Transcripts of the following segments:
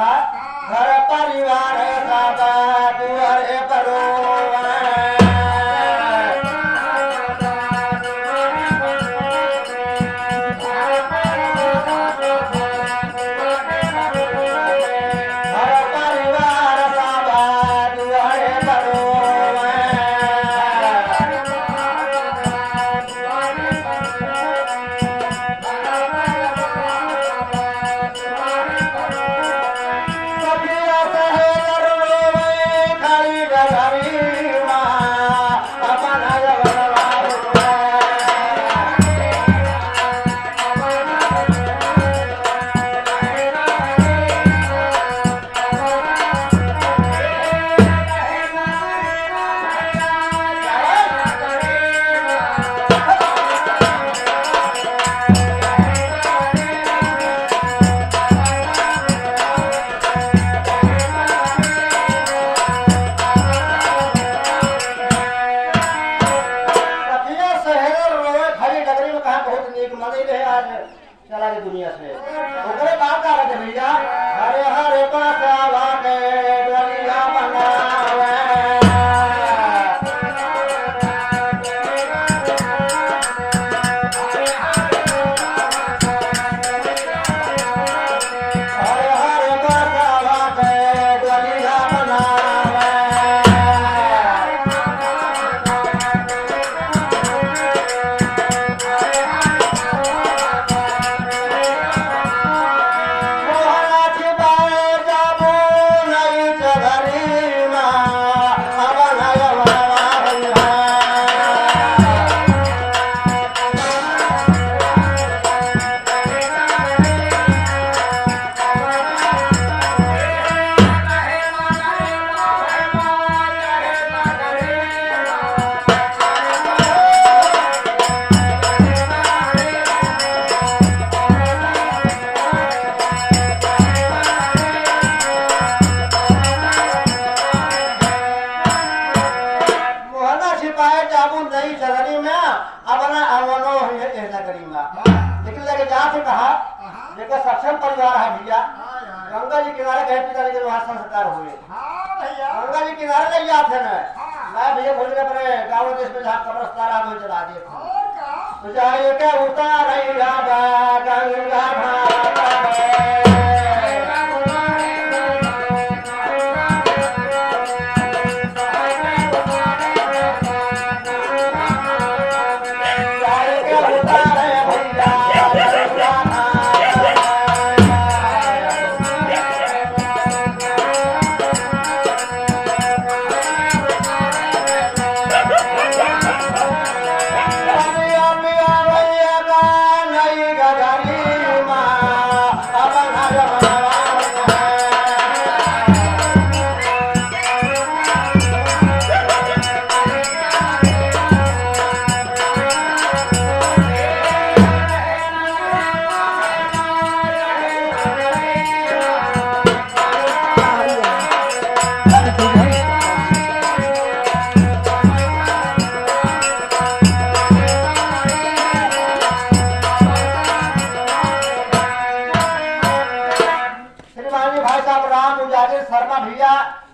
कहा घर परिवार सब दुआरे परो चला रे दुनिया से ओकरे बात आ रहे भैया हरे हरे पासा के डलिया बनावे हरे हरे पासा के डलिया बनावे देखो सक्षम परिवार है भैया गंगा जी किनारे गए पिताजी के वहां संस्कार हुए गंगा जी किनारे नहीं जाते ना मैं भैया बोल के अपने गाँव देश में जहाँ कब्रस्तान आदमी चला दिए तो जाइए क्या उतार गंगा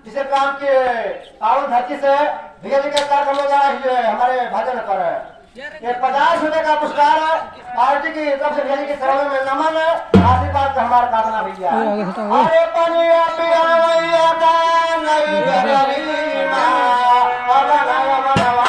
जिसे काम के पावन धरती से भैया जी के कार्यक्रम में जा रही है हमारे भजन पर ये 50 रुपए का पुरस्कार पार्टी की तरफ से भैया जी के चरणों में नमन आशीर्वाद का हमारा कामना भैया अरे पनिया पिया भैया का नहीं गरी मां अब नया मनवा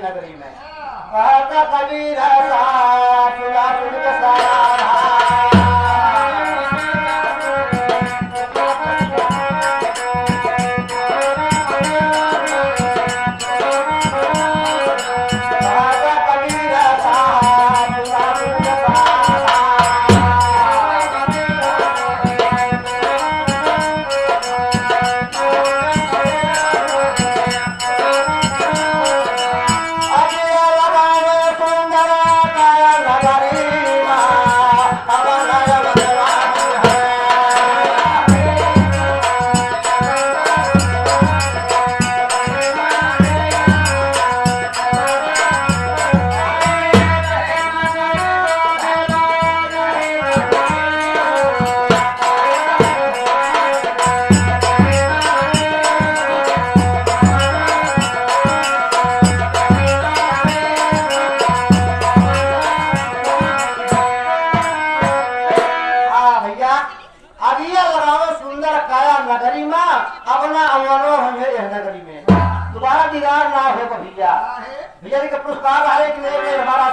नगरी में कहता कबीर सुना सुन के सारा कहता कबीर सुना सुन के सारा सुंदर काया नगरी में अपना अंगनों हमें यह नगरी में दोबारा दीदार ना हो भैया भैया जी का पुरस्कार है कि नहीं हमारा